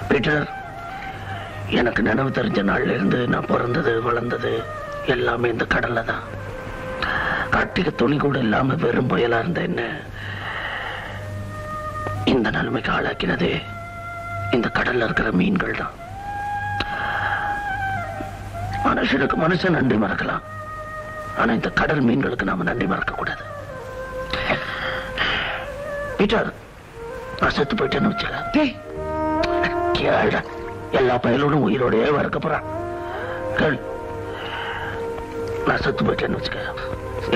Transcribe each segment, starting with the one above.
Peter, எனக்கு நினைவு தெரிஞ்ச நாள்ல இருந்து நான் பிறந்தது வளர்ந்தது எல்லாமே இந்த கடல்ல தான். கட்டிக்க துணி கூட இல்லாம வெறும் புயலா இருந்த என்ன இந்த நிலைமைக்கு ஆளாக்கினதே இந்த கடல்ல இருக்கிற மீன்கள் தான். மனுஷனுக்கு மனுஷன் நன்றி மறக்கலாம், ஆனா இந்த கடல் மீன்களுக்கு நாம நன்றி மறக்க கூடாது. பீட்டர், நான் செத்து போயிட்டேன்னு வச்சுக்க, எல்லா பயலோடும் உயிரோடய வரக்க போறான். நான் செத்து போயிட்டேன்னு வச்சுக்க,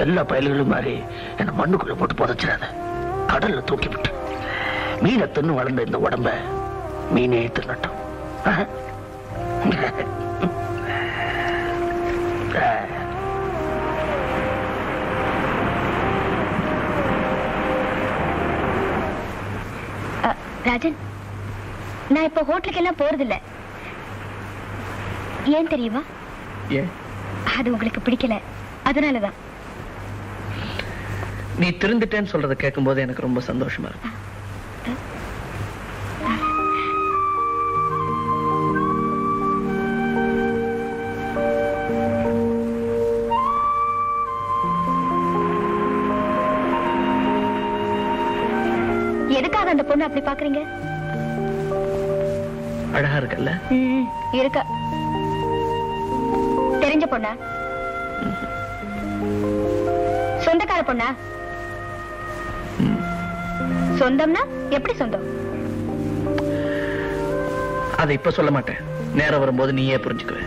எல்லா பயல்களும் மாதிரி என்ன மண்ணுக்குள்ள போட்டு புதைச்சிடாத, கடல்ல தூக்கி விட்டு மீனை தின்னு வளர்ந்த இந்த உடம்ப மீனே தின்னட்டும். ராஜன், நான் இப்ப ஹோட்டலுக்கு எல்லாம் போறதில்ல. ஏன் தெரியுமா? அது உங்களுக்கு பிடிக்கல, அதனாலதான். நீ திருந்துட்டேன்னு சொல்றத கேட்கும் போது எனக்கு ரொம்ப சந்தோஷமா இருக்கு. எதுக்காக அந்த பொண்ணு அப்படி பாக்குறீங்க? அழகா இருக்கல்ல? இருக்க. தெரிஞ்ச பொண்ணா? சொந்தக்கார பொண்ணா? சொந்தம்னா எப்படி சொந்தம்? அதை இப்ப சொல்ல மாட்டேன், நேரம் வரும்போது நீயே புரிஞ்சுக்குவ.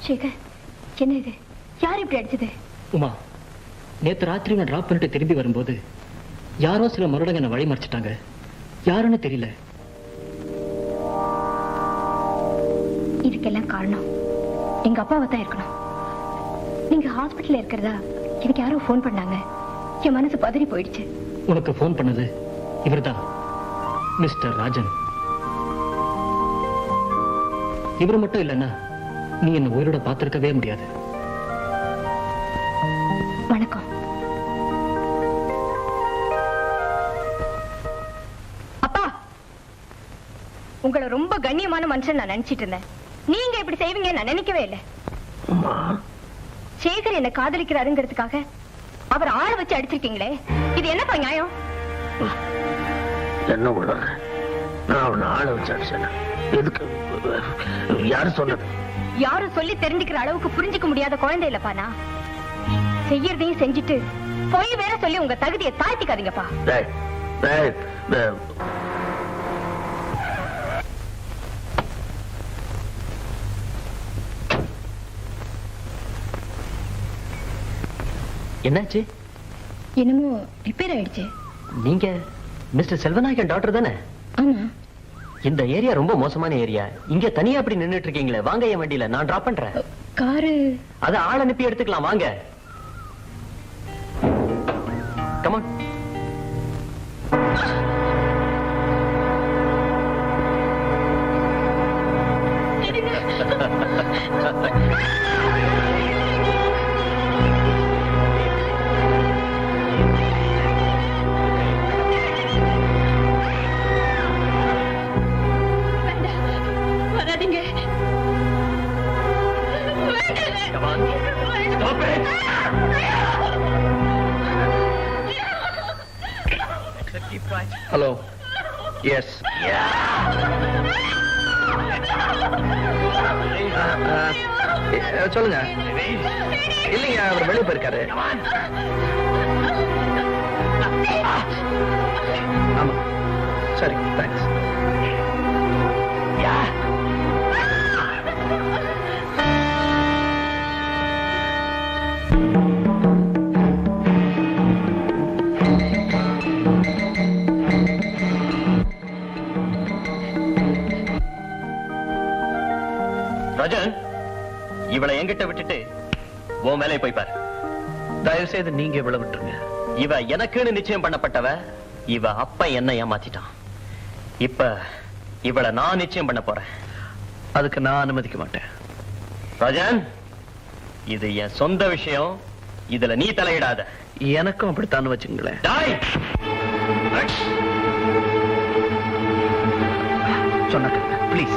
சேகர், என்ன இது? யார் இப்படி அடிச்சது? உமா, நேத்து ராத்திரி நான் டிராப் பண்ணிட்டு திரும்பி வரும்போது யாரோ சில மருடங்க என்ன வழி மறைச்சிட்டாங்க. யாருன்னு தெரியல. இதுக்கெல்லாம் காரணம் எங்க அப்பாவை தான் இருக்கணும். நீங்க ஹாஸ்பிட்டல்ல இருக்கிறதா எனக்கு யாரோ போன் பண்ணாங்க. என் மனசு பதறி போயிடுச்சு. உனக்கு போன் பண்ணது இவர்தான், மிஸ்டர் ராஜன். இவர் மட்டும் இல்லைன்னா நீ என்ன உயிரோட பார்த்திருக்கவே முடியாது. வணக்கம். அப்பா, உங்களை ரொம்ப கண்ணியமான மனுஷன் நான் நினைச்சிட்டு இருந்தேன். நீங்க இப்படி செய்வீங்க நான் நினைக்கவே இல்லை. சேகர் என்ன காதலிக்கிறாருங்கிறதுக்காக அவர் ஆள வச்சு அடிச்சிருக்கீங்களே, இது என்னப்பா நியாயம்? என்ன உள்ள நான் அவனை ஆள வச்சு அடிச்சேன். எதுக்கு? யாரு சொன்னது? யாரும் சொல்லி தெரிஞ்சுக்கிற அளவுக்கு புரிஞ்சுக்க முடியாத குழந்தை இல்லப்பா நான். செய்யறதையும் செஞ்சுட்டு போய் வேற சொல்லி உங்க தகுதியை தாழ்த்திக்காதீங்கப்பா. என்னாச்சு? என்னமோ ரிப்பேர் ஆயிடுச்சு. நீங்க மிஸ்டர் செல்வநாயகன் டாக்டர் தானே? ஆமா. இந்த ஏரியா ரொம்ப மோசமான ஏரியா. இங்க தனியா அப்படி நின்னுட்டு இருக்கீங்களே, வாங்க என் வண்டியில, நான் டிராப் பண்றேன். காரு அத ஆள் அனுப்பி எடுத்துக்கலாம், வாங்க. Come on. வராதீங்க. ஹலோ. எஸ். சொல்லுங்க. இல்லைங்க, அவர் வெளியே போயிருக்காரு. ஆமா. சரி, தேங்க்ஸ். ராஜன், இவளை என்கிட்ட விட்டுட்டு உன் வேலையை போய் பாரு. தயவு செய்து நீங்க இவ்வளவு விட்டுருங்க. இவ எனக்குன்னு நிச்சயம் பண்ணப்பட்டவ. இவ அப்ப என்ன ஏமாத்திட்டான். இப்ப இவளை நான் நிச்சயம் பண்ண போறேன். அதுக்கு நான் அனுமதிக்க மாட்டேன். ராஜன், இது என் சொந்த விஷயம். இதுல நீ தலையிடாத. எனக்கும் அப்படித்தான் வச்சுங்களேன். சொன்ன ப்ளீஸ்.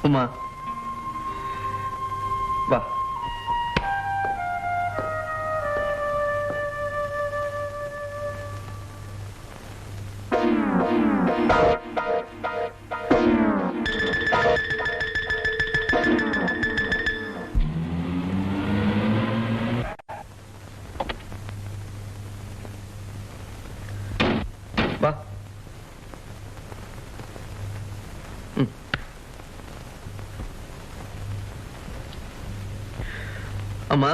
உமா, வா. வா. அம்மா,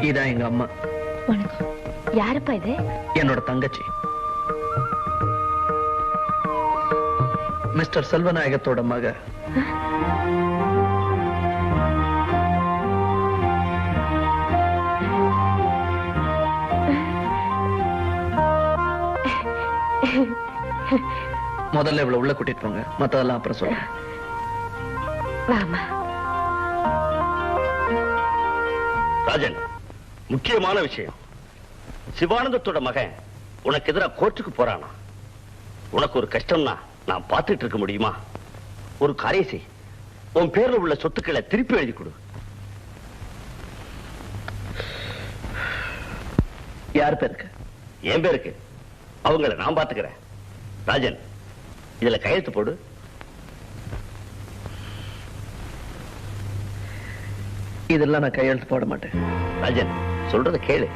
இதான் எங்க அம்மா. வணக்கம். யாருப்பா இது? என்னோட தங்கச்சி, மிஸ்டர் செல்வநாயகத்தோட மக. முதல்ல இவ்வளவு உள்ள கூட்டிட்டு போங்க, மத்ததெல்லாம் அப்புறம் சொல்றேன். வாமா. ராஜன், முக்கியமான விஷயம். சிவானந்தத்தோட மகன் உனக்கு எதிராக கோர்ட்டுக்கு போறானா? உனக்கு ஒரு கஷ்டம்னா நான் பார்த்துட்டு இருக்க முடியுமா? ஒரு காரியம் செய். உன் பேர்ல உள்ள சொத்துக்களை திருப்பி எழுதி கொடு. யார் பேருக்கு? என் பேருக்கு. அவங்கள நான் பாத்துக்கிறேன். ராஜன், இதுல கையெழுத்து போடு. இதெல்லாம் நான் கையெழுத்து போட மாட்டேன். ராஜன், சொல்றத கேளு.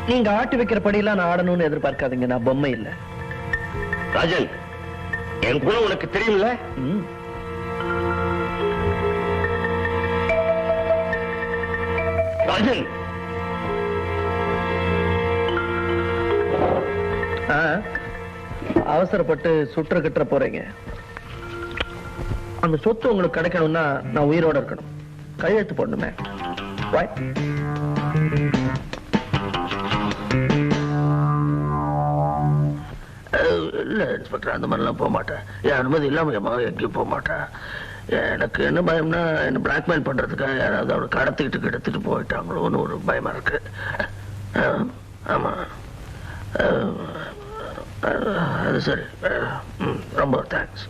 நீங்க ஆட்டி வைக்கிற படியெல்லாம் நான் ஆடணும்னு எதிர்பார்க்காதீங்க. நான் பொம்மை இல்ல. ராஜன், என் குணம் உனக்கு தெரியும்ல? ராஜன், அவசரப்பட்டு சுற்ற கிட்ட போறீங்க. அந்த சொத்து உங்களுக்கு கிடைக்கணும்னா நான் உயிரோட இருக்கணும். கையெழுத்து போடணுமே. Why? இல்ல இன்ஸ்பெக்டர், அந்த மாதிரிலாம் போக மாட்டேன். என் அனுமதி இல்லாம என் மகன் எங்கேயும் போக மாட்டேன். எனக்கு என்ன பயம்னா, என்ன பிளாக்மெயில் பண்றதுக்காக யாராவது அவனை கடத்திக்கிட்டு எடுத்துட்டு போயிட்டாங்களோன்னு ஒரு பயமா இருக்கு. ஆமா, அது சரி. ரொம்ப தேங்க்ஸ்.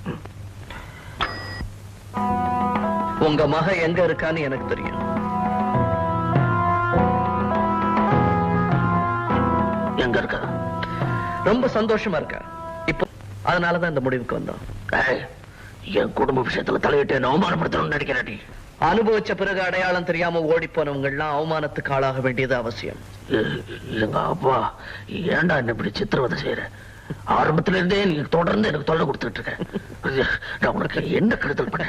உங்க மகன் எங்க இருக்கான்னு எனக்கு தெரியும். எங்க இருக்கா? ரொம்ப சந்தோஷமா இருக்கா இப்போ. அதனாலதான் இந்த முடிவுக்கு வந்தோம். என் குடும்ப விஷயத்துல தலையிட்டு என்ன அவமானப்படுத்தணும்னு நினைக்கிறேன். அனுபவிச்ச பிறகு அடையாளம் தெரியாம ஓடி போனவங்க எல்லாம் அவமானத்துக்கு ஆளாக வேண்டியது அவசியம். எங்க அப்பா ஏன்டா என்ன இப்படி சித்திரவதை செய்யற? ஆரம்பத்துல இருந்தே நீங்க தொடர்ந்து எனக்கு தொல்லை கொடுத்துட்டு இருக்க. நான் உனக்கு என்ன கெடுதல் பண்ண?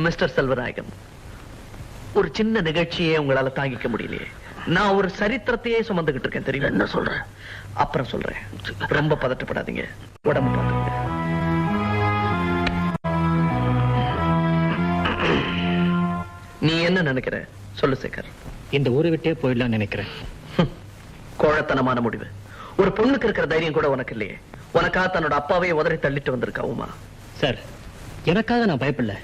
மிஸ்டர் செல்வநாயகம், ஒரு சின்ன நிகழ்ச்சியே உங்களால தாங்கிக்க முடியலையே. நான் ஒரு சரித்திரத்தையே சுமந்துகிட்டு இருக்கேன் தெரியும். என்ன சொல்றேன்? அப்புறம் சொல்றேன். ரொம்ப பதட்டப்படாதீங்க. உடம்பு பார்த்துங்க. நீ என்ன நினைக்கிற சொல்லு சேகர். இந்த ஊரை விட்டே போயிடலாம்னு நினைக்கிறேன். கோழத்தனமான முடிவு. ஒரு பொண்ணுக்கு இருக்கிற தைரியம் கூட உனக்கு இல்லையே. உனக்கா தன்னோட அப்பாவையே உதறி தள்ளிட்டு வந்திருக்கா உமா. சார், எனக்காக நான் பயப்படல.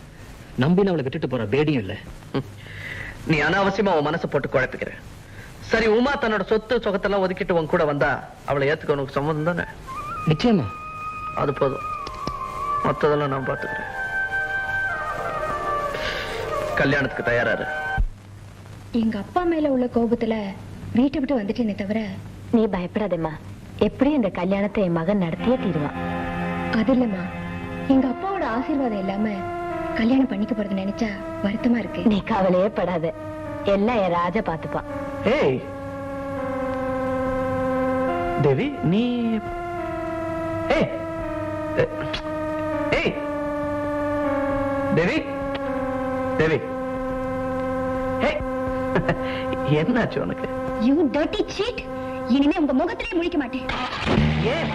நம்பி அவளை விட்டுட்டு போற பேடியும் இல்ல. நீ அனாவசியமா உன் மனசை போட்டு குழப்பிக்கிற. சரி, உமா தன்னோட சொத்து சொகத்தெல்லாம் ஒதுக்கிட்டு உன் கூட வந்தா அவளை ஏத்துக்க உனக்கு சம்மதம் தானே? நிச்சயமா. அது போதும், மத்ததெல்லாம் நான் பாத்துக்கிறேன். கல்யாணத்துக்கு தயாராரு. எங்க அப்பா மேல உள்ள கோபத்துல வீட்டை விட்டு வந்துட்டேனே தவிர. நீ பயப்படாதேம்மா. எப்படி இந்த கல்யாணத்தை என் மகன் நடத்தியே தீருவான். அது இல்லம்மா, எங்க அப்பாவோட ஆசீர்வாதம் இல்லாம கல்யாணம் பண்ணிக்க போறது நினைச்சா வருத்தமா இருக்கு. நீ கவலையே படாத, எல்லாம் என் ராஜா பாத்துப்பான். ஏய் தேவி, நீ ஏய் ஏய் தேவி, தேவி, ஏய் என்னாச்சு உனக்கு? You dirty cheat. இனிமே உங்க முகத்திலே முழிக்க மாட்டேன். ஏன்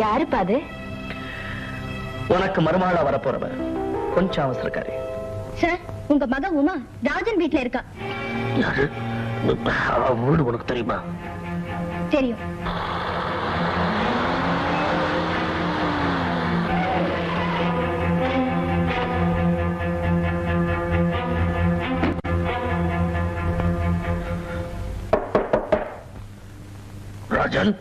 யாருப்பா அது? உனக்கு மருமகளா வரப்போறவ. கொஞ்சம் அவசரக்காரி. சார், உங்க மக உமா ராஜன் வீட்டுல இருக்கா. யாரு? வீடு உனக்கு தெரியுமா? தெரியும். ராஜன்,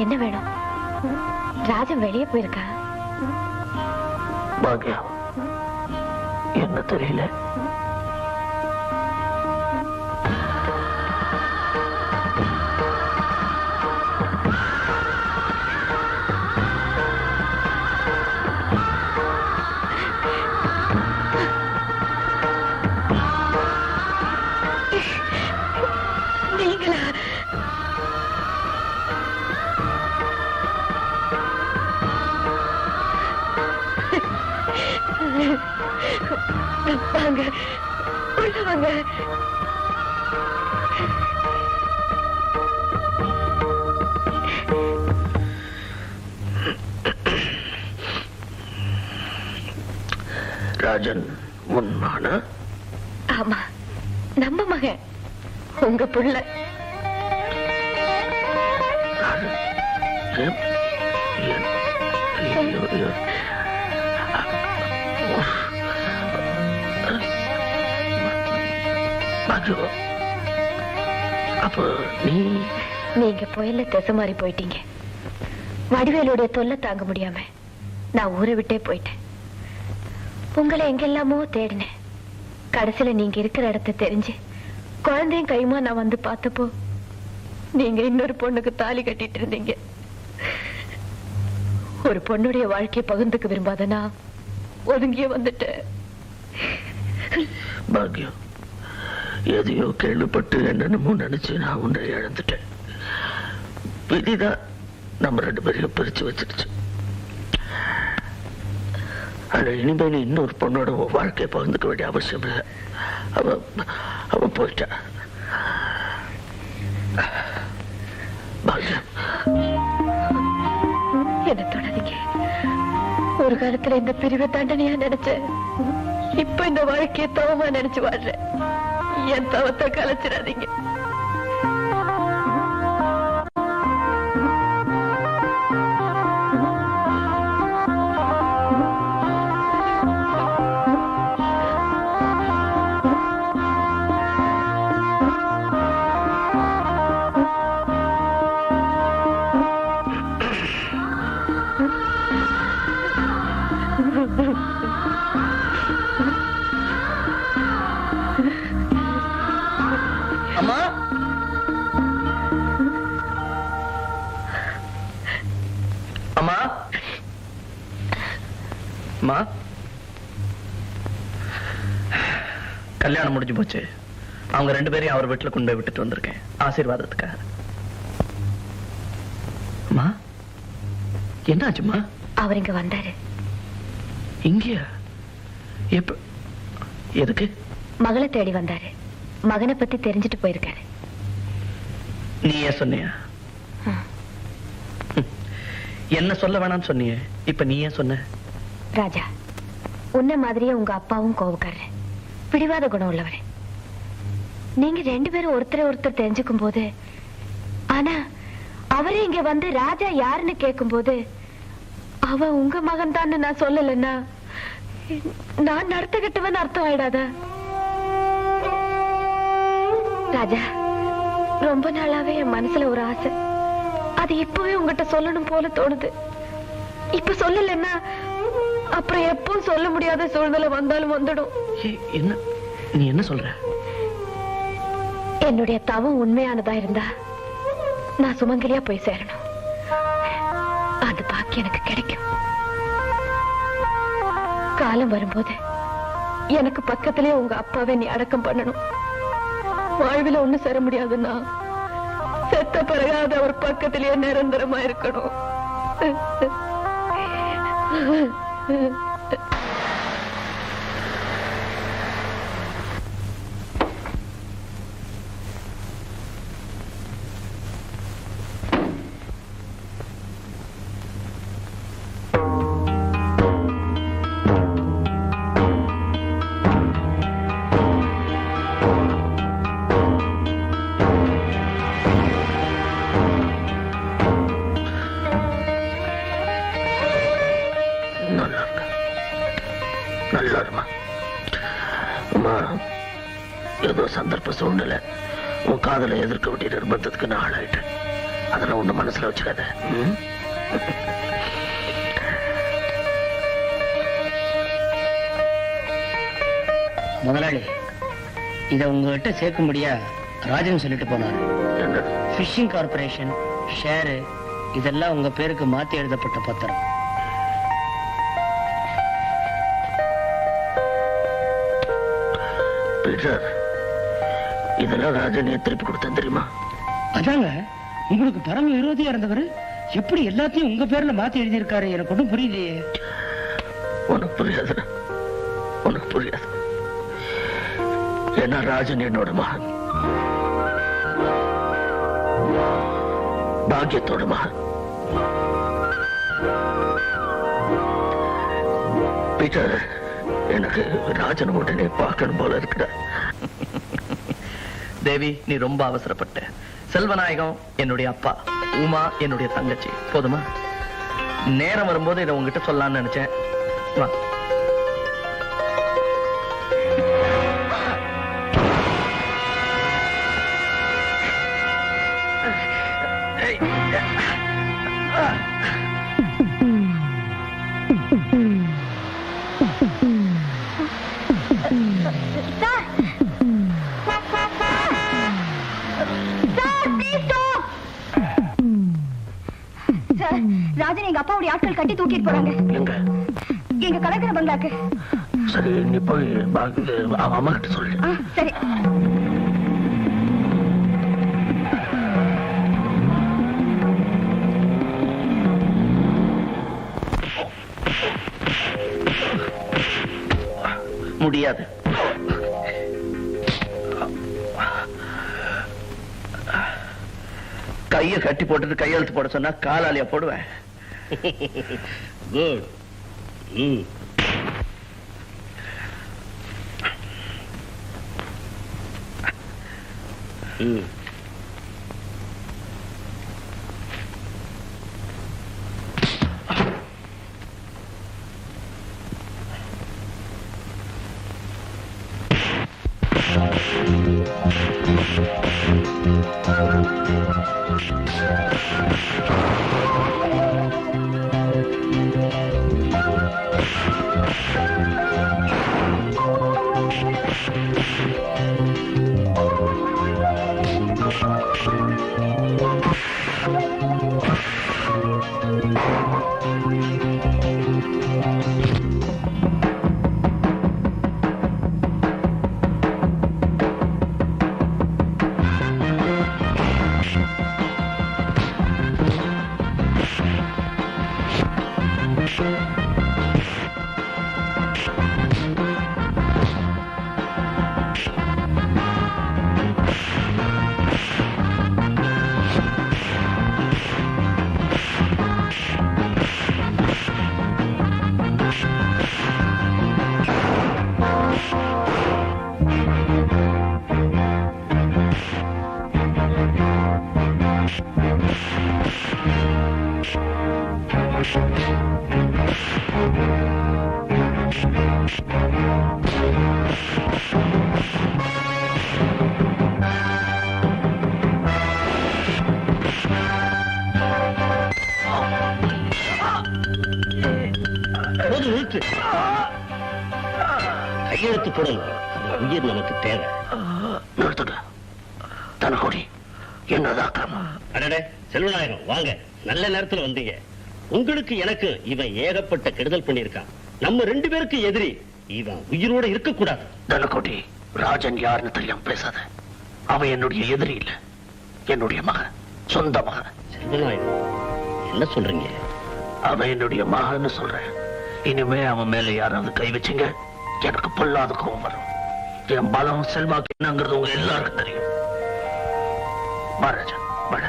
என்ன வேணும்? ராஜன் வெளியே போயிருக்கா? பாக்யா, என்ன தெரியல. வாங்க, உள்ள வாங்க. ராஜன் உன் மகனா? ஆமா, நம்ம மகன். உங்க புள்ள. அப்போ நீங்க புயல்ல திசை மாறி போயிட்டீங்க. வடிவேலுடைய தொல்லை தாங்க முடியாம நான் ஊரை விட்டே போயிட்டேன். உங்களை எங்கெல்லாமோ தேடினேன். கடைசியில நீங்க இருக்கிற இடத்தை தெரிஞ்சு குழந்தையும் கைமா நான் வந்து பார்த்தப்போ நீங்க இன்னொரு பொண்ணுக்கு தாலி கட்டிட்டு இருந்தீங்க. ஒரு பொண்ணுடைய வாழ்க்கையை பகிர்ந்துக்க விரும்பாதனா ஒதுங்கியே வந்துட்டேன். பாக்யம், எதையோ கேள்விப்பட்டு என்னென்னமோ நினைச்சு நான் உன்னை இழந்துட்டேன். விதிதான் நம்ம 2 பேரையும் பிரிச்சு வச்சிருச்சு. ஆனா இனிமே நீ இன்னொரு பொண்ணோட வாழ்க்கையை பகிர்ந்துக்க வேண்டிய அவசியம் இல்லை. அவ போயிட்டா. பாக்யம், என்ன தொடாதீங்க. ஒரு காலத்துல இந்த பிரிவை தண்டனையா நினைச்சேன். இப்ப இந்த வாழ்க்கையை தவமா நினைச்சு வாழ்றேன். என் தவத்தை கலைச்சிடாதீங்க. அம்மா, அம்மா, அம்மா, கல்யாணம் முடிஞ்சு போச்சு. அவங்க 2 பேரையும் அவர் வீட்டுல கொண்டு போய் விட்டுட்டு வந்திருக்கேன் ஆசீர்வாதத்துக்காக. அம்மா, என்னாச்சுமா? அவர் இங்க வந்தாரு. இங்கயா? எப்ப? எதுக்கு? மகளை தேடி வந்தாரு. மகனை பத்தி தெரிஞ்சுட்டு போயிருக்காரு. நீ ஏன் சொன்னியா? என்ன சொல்ல வேணாம்னு சொன்னியே, இப்ப நீ ஏன் சொன்ன? ராஜா, உன்ன மாதிரியே உங்க அப்பாவும் கோவக்காரரு, பிடிவாத குணம் உள்ளவரு. நீங்க 2 பேரும் ஒருத்தர் தெரிஞ்சுக்கும் போது, ஆனா அவரே இங்க வந்து ராஜா யாருன்னு கேட்கும் போது அவ உங்க மகன் தான் நான் சொல்லலன்னா நான் நடத்த கட்டுவன் அர்த்தம் ஆயிடாதா? ராஜா, ரொம்ப நாளாவே என் மனசுல ஒரு ஆசை. அது இப்பவே உங்ககிட்ட சொல்லணும் போல தோணுது. இப்ப சொல்லலன்னா அப்புறம் எப்பவும் சொல்ல முடியாத சூழ்நிலை வந்தாலும் வந்துடும். என்ன நீ என்ன சொல்ற? என்னுடைய தவம் உண்மையானதா இருந்தா நான் சுமங்கலியா போய் சேரணும். அது பாக்கி எனக்கு கிடைக்கும். காலம் வரும்போது எனக்கு பக்கத்திலே உங்க அப்பாவை நீ அடக்கம் பண்ணணும். வாழ்வில ஒண்ணு சேர முடியாதுன்னா செத்த பிறகாத அவர் பக்கத்திலேயே நிரந்தரமா இருக்கணும். ஏதோ சந்தர்ப்ப சூழ்நிலை உன் காதலை எதிர்க்க வேண்டிய நிர்பந்தத்துக்கு நான் ஆளாயிட்டேன். அதெல்லாம் ஒண்ணு மனசுல வச்சுக்காத. முதலாளி, இத உங்ககிட்ட சேர்க்கும்படியா ராஜன் சொல்லிட்டு போனாரு. ஃபிஷிங் கார்பரேஷன் ஷேரு இதெல்லாம் உங்க பேருக்கு மாத்தி எழுதப்பட்ட பத்திரம். பீட்டர், இதெல்லாம் ராஜன் திருப்பி கொடுத்தேன் தெரியுமா? அதாங்க, உங்களுக்கு பரம விரோதியா இருந்தவர் எப்படி எல்லாத்தையும் உங்க பேர்ல மாத்தி எழுதியிருக்காரு எனக்கு ஒன்றும் புரியலையே. உனக்கு புரியாது, உனக்கு புரியாது. ஏன்னா ராஜன் என்னோட மகன், பாக்கியத்தோட மகன். பீட்டர், எனக்கு ராஜன் உடனே பார்க்கணும் போல இருக்குடா. தேவி, நீ ரொம்ப அவசரப்பட்ட. செல்வநாயகம் என்னுடைய அப்பா, உமா என்னுடைய தங்கச்சி. போதுமா? நேரம் வரும்போது இதை உங்ககிட்ட சொல்லலாம்னு நினைச்சேன். வா. ராஜன் எங்க அப்பாவுடைய ஆட்கள் கட்டி தூக்கிட்டு போறாங்க. எங்க கலக்கிற பங்களாக்கு. சரி, நீ போய் அம்மா கிட்ட சொல்லு. சரி. முடியாது. கைய கட்டி போட்டுட்டு கையெழுத்து போட சொன்னா காலாலியா போடுவேன். குட். கையெழுத்து போடணும். உயிர் நமக்கு தேவை. நிறுத்துங்க. தனகோடி, என்னதான் கிரமம்? அடடே, செல்வநாயகம் வாங்க. நல்ல நேரத்துல வந்தீங்க. உங்களுக்கு எனக்கு இவன் ஏகப்பட்ட கெடுதல் பண்ணியிருக்கான். நம்ம 2 பேருக்கு எதிரி. இவன் உயிரோட இருக்க கூடாது. தனகோடி, ராஜன் யாருன்னு தெரியாம பேசாத. அவன் என்னுடைய எதிரி இல்ல, என்னுடைய மகன், சொந்த மகன். செல்வநாயகம், என்ன சொல்றீங்க? அவன் என்னுடைய மகன்னு சொல்றேன். இனிமே அவன் மேல யாராவது கை வச்சுங்க, எனக்கு பொல்லாத கோபம் வரும். என் பலம் செல்வாக்கு என்னங்கிறது உங்க எல்லாருக்கும் தெரியும். மகாராஜா, வட.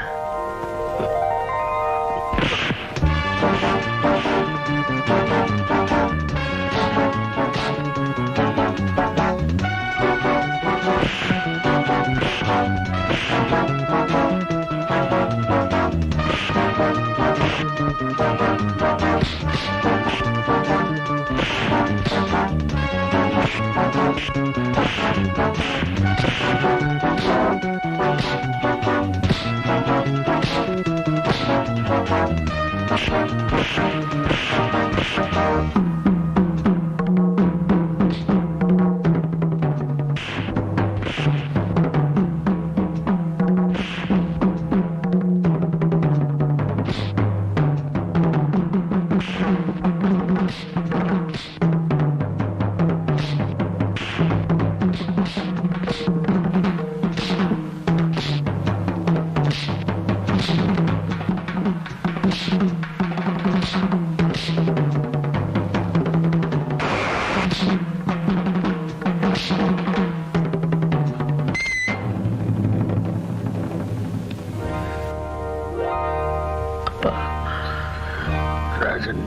ராஜன்,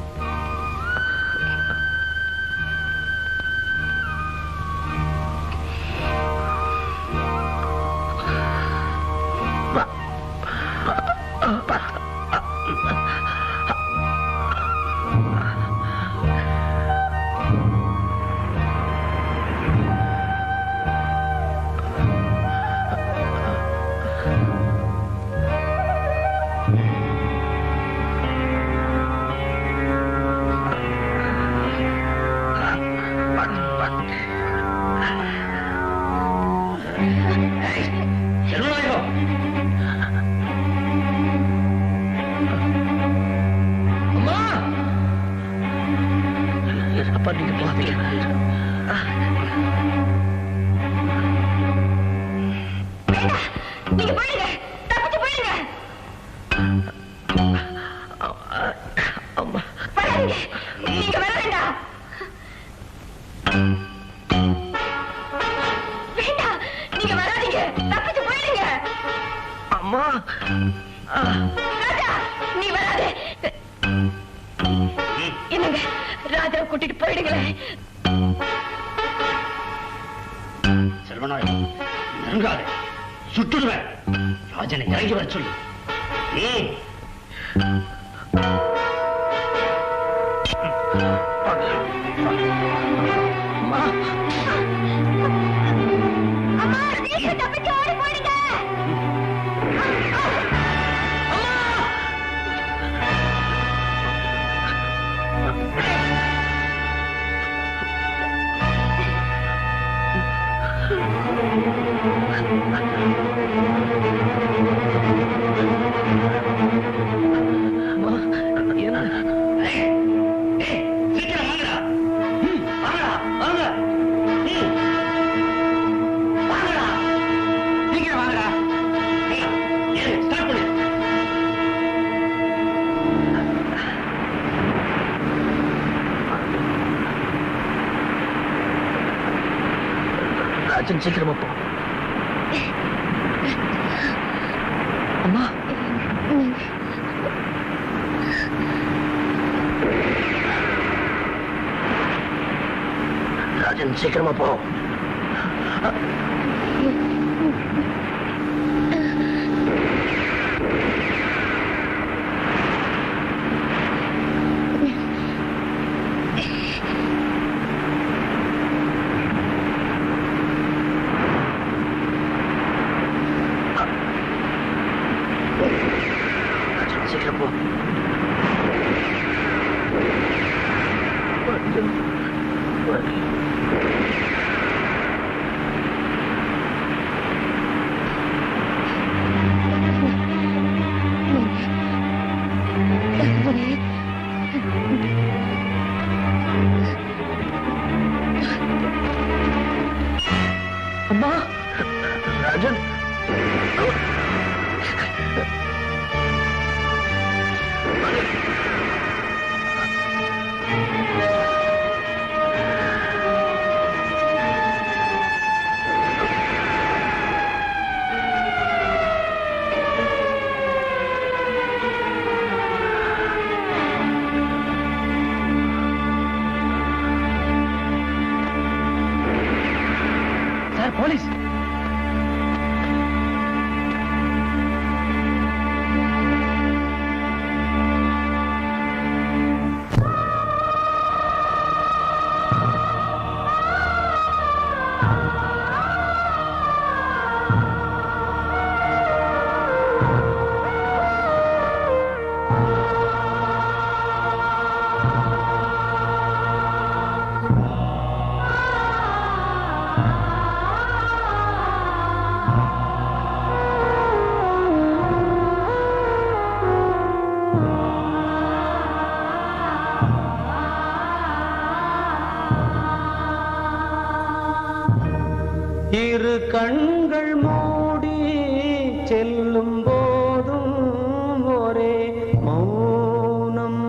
அப்பா நீங்க போகாதீங்க. நீங்க போயிடுங்க, தப்பிச்சு போயிடுங்க. அம்மா வராதீங்க, நீங்க வர வேண்டாம். வேண்டாம், நீங்க வராதீங்க, தப்பிச்சு போயிடுங்க. அம்மா ராஜா, நீ வராதே. என்னங்க, ராஜாவை கூட்டிட்டு போயிடுங்களேன். செல்வநாயகம் நெருங்காதே, சுட்டுடுவேன். ராஜனை இறங்கி வர சொல்லு. அம்மா, நீங்க தப்பிச்சு ஓடி போயிடுங்க. சீக்கிரம் வாங்கடா. வாங்கடா, வாங்க. வாங்கடா, சீக்கிரம் வாங்கடா. ஸ்டார்ட் பண்ணு. ராஜன் சீக்கிரமா போ. அம்மா ராஜன் சீக்கிரமா போ. சீக்கிரம் போ. அம்மா ராஜன், சார் போலீஸ். இரு கண்கள் மூடி செல்லும் போதும் ஒரே மௌனம்.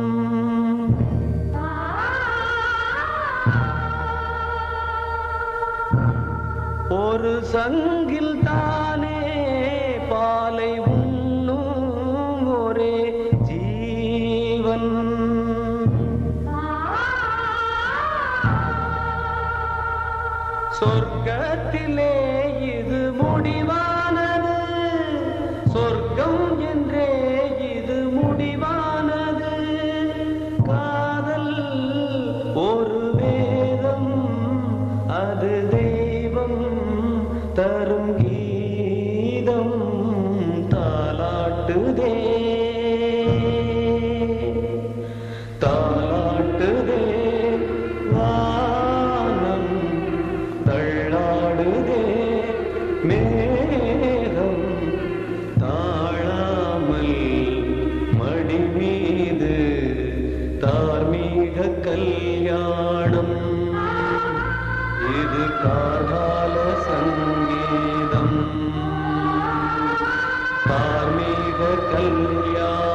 ஒரு சங்கில் தானே பாலை உண்ணும் ஒரே ஜீவன். சொர்க்கத்திலே இது முடிவானது, சொர்க்கம் என்றே இது முடிவானது. காதல் ஒரு வேதம், அது தெய்வம் தரும் கீதம். தாலாட்டுதே தாலாட்டுதே வானம், தள்ளாடுதே மேகம். தாழாமல் மடி மீது தார்மீக கல்யாணம். கார்கால சங்கீதம் கார்மீக கல்யாணம்